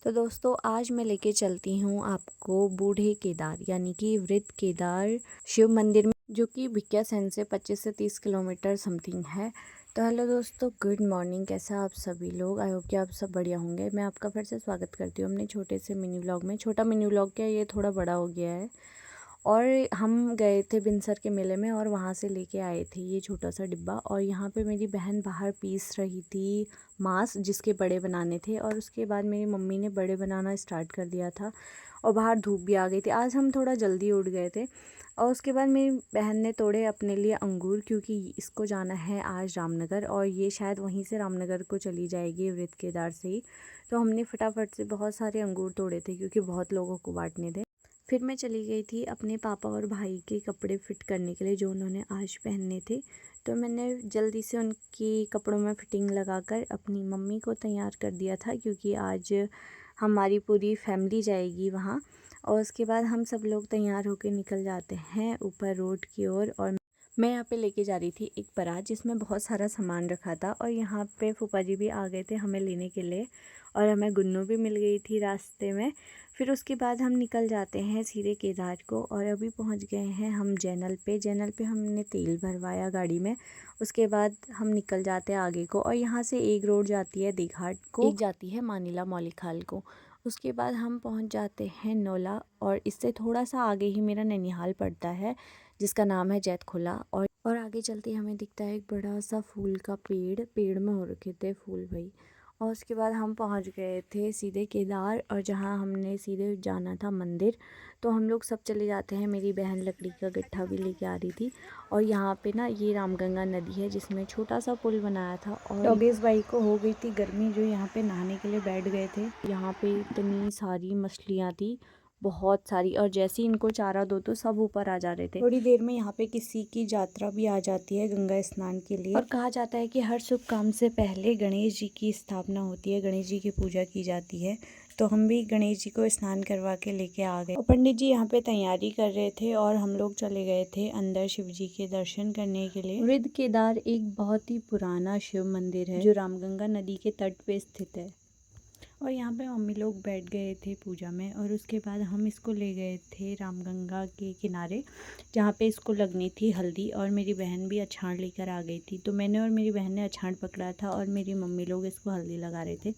तो दोस्तों आज मैं लेके चलती हूँ आपको बूढ़े केदार यानी कि वृद्ध केदार शिव मंदिर में, जो कि भिकियासैंण से 25 से 30 किलोमीटर समथिंग है। तो हेलो दोस्तों, गुड मॉर्निंग। कैसा आप सभी लोग? आई होप कि आप सब बढ़िया होंगे। मैं आपका फिर से स्वागत करती हूँ अपने छोटे से मिनी व्लॉग में। छोटा मिनी व्लॉग क्या, ये थोड़ा बड़ा हो गया है। और हम गए थे बिनसर के मेले में और वहाँ से लेके आए थे ये छोटा सा डिब्बा। और यहाँ पे मेरी बहन बाहर पीस रही थी मांस, जिसके बड़े बनाने थे। और उसके बाद मेरी मम्मी ने बड़े बनाना स्टार्ट कर दिया था और बाहर धूप भी आ गई थी। आज हम थोड़ा जल्दी उठ गए थे। और उसके बाद मेरी बहन ने तोड़े अपने लिए अंगूर, क्योंकि इसको जाना है आज रामनगर और ये शायद वहीं से रामनगर को चली जाएगी वृद्ध केदार से ही। तो हमने फटाफट से बहुत सारे अंगूर तोड़े थे क्योंकि बहुत लोगों को बांटने थे। फिर मैं चली गई थी अपने पापा और भाई के कपड़े फिट करने के लिए, जो उन्होंने आज पहनने थे। तो मैंने जल्दी से उनकी कपड़ों में फिटिंग लगाकर अपनी मम्मी को तैयार कर दिया था, क्योंकि आज हमारी पूरी फैमिली जाएगी वहाँ। और उसके बाद हम सब लोग तैयार होकर निकल जाते हैं ऊपर रोड की ओर। और मैं यहाँ पे लेके जा रही थी एक बारात जिसमें बहुत सारा सामान रखा था। और यहाँ पे फूफा जी भी आ गए थे हमें लेने के लिए और हमें गुन्नू भी मिल गई थी रास्ते में। फिर उसके बाद हम निकल जाते हैं सीधे केदार को। और अभी पहुँच गए हैं हम जैनल पे हमने तेल भरवाया गाड़ी में। उसके बाद हम निकल जाते हैं आगे को। और यहाँ से एक रोड जाती है दीघाट को, एक जाती है मानिला मौलीखाल को। उसके बाद हम पहुँच जाते हैं नौला, और इससे थोड़ा सा आगे ही मेरा ननिहाल पड़ता है जिसका नाम है जैतखोला। और आगे चलते हमें दिखता है एक बड़ा सा फूल का पेड़ में हो रखे थे फूल भाई। और उसके बाद हम पहुंच गए थे सीधे केदार, और जहां हमने सीधे जाना था मंदिर। तो हम लोग सब चले जाते हैं। मेरी बहन लकड़ी का गट्ठा भी लेके आ रही थी। और यहाँ पे ना ये रामगंगा नदी है जिसमें छोटा सा पुल बनाया था। और योगेश भाई को हो गई थी गर्मी, जो यहाँ पे नहाने के लिए बैठ गए थे। यहाँ पे इतनी सारी मछलियाँ थी, बहुत सारी। और जैसे ही इनको चारा दो तो सब ऊपर आ जा रहे थे। थोड़ी देर में यहाँ पे किसी की यात्रा भी आ जाती है गंगा स्नान के लिए। और कहा जाता है कि हर शुभ काम से पहले गणेश जी की स्थापना होती है, गणेश जी की पूजा की जाती है। तो हम भी गणेश जी को स्नान करवा के लेके आ गए। और पंडित जी यहाँ पे तैयारी कर रहे थे और हम लोग चले गए थे अंदर शिव जी के दर्शन करने के लिए। वृद्ध केदार एक बहुत ही पुराना शिव मंदिर है जो रामगंगा नदी के तट पे स्थित है। और यहाँ पे मम्मी लोग बैठ गए थे पूजा में। और उसके बाद हम इसको ले गए थे रामगंगा के किनारे, जहाँ पे इसको लगनी थी हल्दी। और मेरी बहन भी अछाड़ लेकर आ गई थी। तो मैंने और मेरी बहन ने अछाड़ पकड़ा था और मेरी मम्मी लोग इसको हल्दी लगा रहे थे।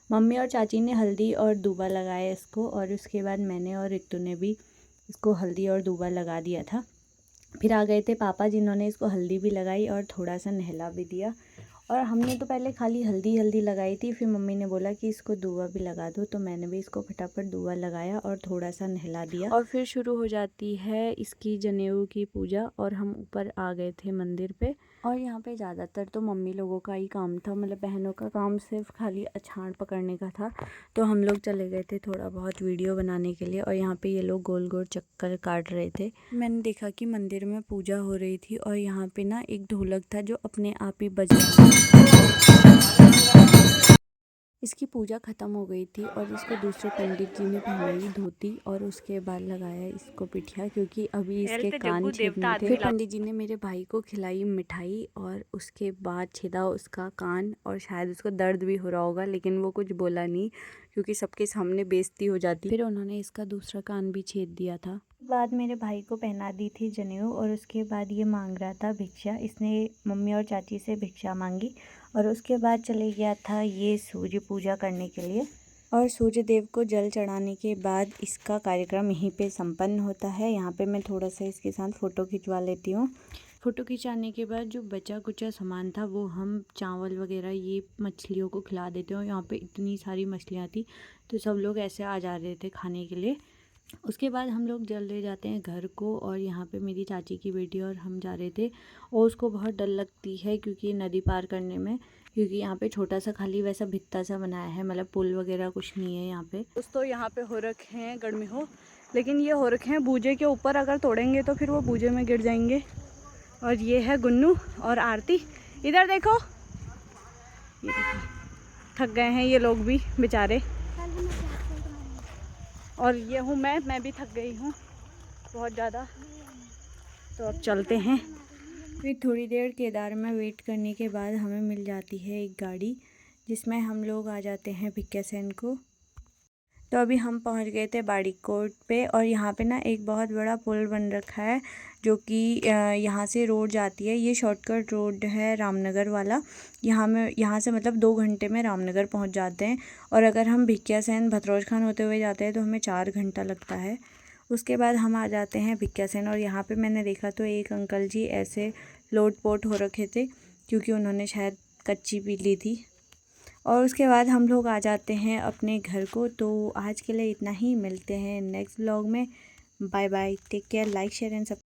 मम्मी और चाची ने हल्दी और दूबा लगाया इसको। और उसके बाद मैंने और रितु ने भी इसको हल्दी और दूबा लगा दिया था। फिर आ गए थे पापा, जिन्होंने इसको हल्दी भी लगाई और थोड़ा सा नहला भी दिया। और हमने तो पहले खाली हल्दी लगाई थी, फिर मम्मी ने बोला कि इसको दूबा भी लगा दो। तो मैंने भी इसको फटाफट दूबा लगाया और थोड़ा सा नहला दिया। और फिर शुरू हो जाती है इसकी जनेऊ की पूजा। और हम ऊपर आ गए थे मंदिर पे। और यहाँ पे ज़्यादातर तो मम्मी लोगों का ही काम था, मतलब बहनों का काम सिर्फ खाली अछाड़ पकड़ने का था। तो हम लोग चले गए थे थोड़ा बहुत वीडियो बनाने के लिए। और यहाँ पे ये लोग गोल गोल चक्कर काट रहे थे। मैंने देखा कि मंदिर में पूजा हो रही थी और यहाँ पे ना एक ढोलक था जो अपने आप ही बज रहा था। इसकी पूजा ख़त्म हो गई थी और इसको दूसरे पंडित जी ने पहनाई धोती और उसके बाद लगाया इसको पिठिया, क्योंकि अभी इसके कान छेदने थे। फिर पंडित जी ने मेरे भाई को खिलाई मिठाई और उसके बाद छेदा उसका कान। और शायद उसको दर्द भी हो रहा होगा, लेकिन वो कुछ बोला नहीं क्योंकि सबके सामने बेइज्जती हो जाती। फिर उन्होंने इसका दूसरा कान भी छेद दिया था। बाद मेरे भाई को पहना दी थी जनेऊ। और उसके बाद ये मांग रहा था भिक्षा। इसने मम्मी और चाची से भिक्षा मांगी। और उसके बाद चले गया था ये सूर्य पूजा करने के लिए। और सूर्य देव को जल चढ़ाने के बाद इसका कार्यक्रम यहीं पे संपन्न होता है। यहाँ पे मैं थोड़ा सा इसके साथ फ़ोटो खिंचवा लेती हूँ। फ़ोटो खिंचाने के बाद जो बचा कुचा सामान था वो हम चावल वगैरह ये मछलियों को खिला देते हैं। और यहाँ पे इतनी सारी मछलियाँ थी तो सब लोग ऐसे आ जा रहे थे खाने के लिए। उसके बाद हम लोग जल्दी जाते हैं घर को। और यहाँ पे मेरी चाची की बेटी और हम जा रहे थे। और उसको बहुत डर लगती है क्योंकि नदी पार करने में, क्योंकि यहाँ पे छोटा सा खाली वैसा भित्ता सा बनाया है, मतलब पुल वगैरह कुछ नहीं है यहाँ पे। दोस्तों यहाँ पे हो रखे हैं गर्मी हो, लेकिन ये हो रखे हैं बूझे के ऊपर। अगर तोड़ेंगे तो फिर वो बूझे में गिर जाएंगे। और ये है गुन्नू और आरती। इधर देखो, ये देखो थक गए हैं ये लोग भी बेचारे। और ये हूँ मैं भी थक गई हूँ बहुत ज़्यादा। तो अब चलते हैं। फिर थोड़ी देर केदार में वेट करने के बाद हमें मिल जाती है एक गाड़ी, जिसमें हम लोग आ जाते हैं भिकियासैंण को। तो अभी हम पहुंच गए थे बाड़ीकोट पे और यहाँ पे ना एक बहुत बड़ा पुल बन रखा है जो कि यहाँ से रोड जाती है। ये शॉर्टकट रोड है रामनगर वाला। यहाँ से मतलब 2 घंटे में रामनगर पहुँच जाते हैं और अगर हम भिकियासैन भतरौज खान होते हुए जाते हैं तो हमें 4 घंटा लगता है। उसके बाद हम आ जाते हैं भिकियासैन और यहाँ पे मैंने देखा तो एक अंकल जी ऐसे लोट पोट हो रखे थे क्योंकि उन्होंने शायद कच्ची पी ली थी। और उसके बाद हम लोग आ जाते हैं अपने घर को। तो आज के लिए इतना ही, मिलते हैं नेक्स्ट व्लॉग में। Bye bye, take care, like share and सब।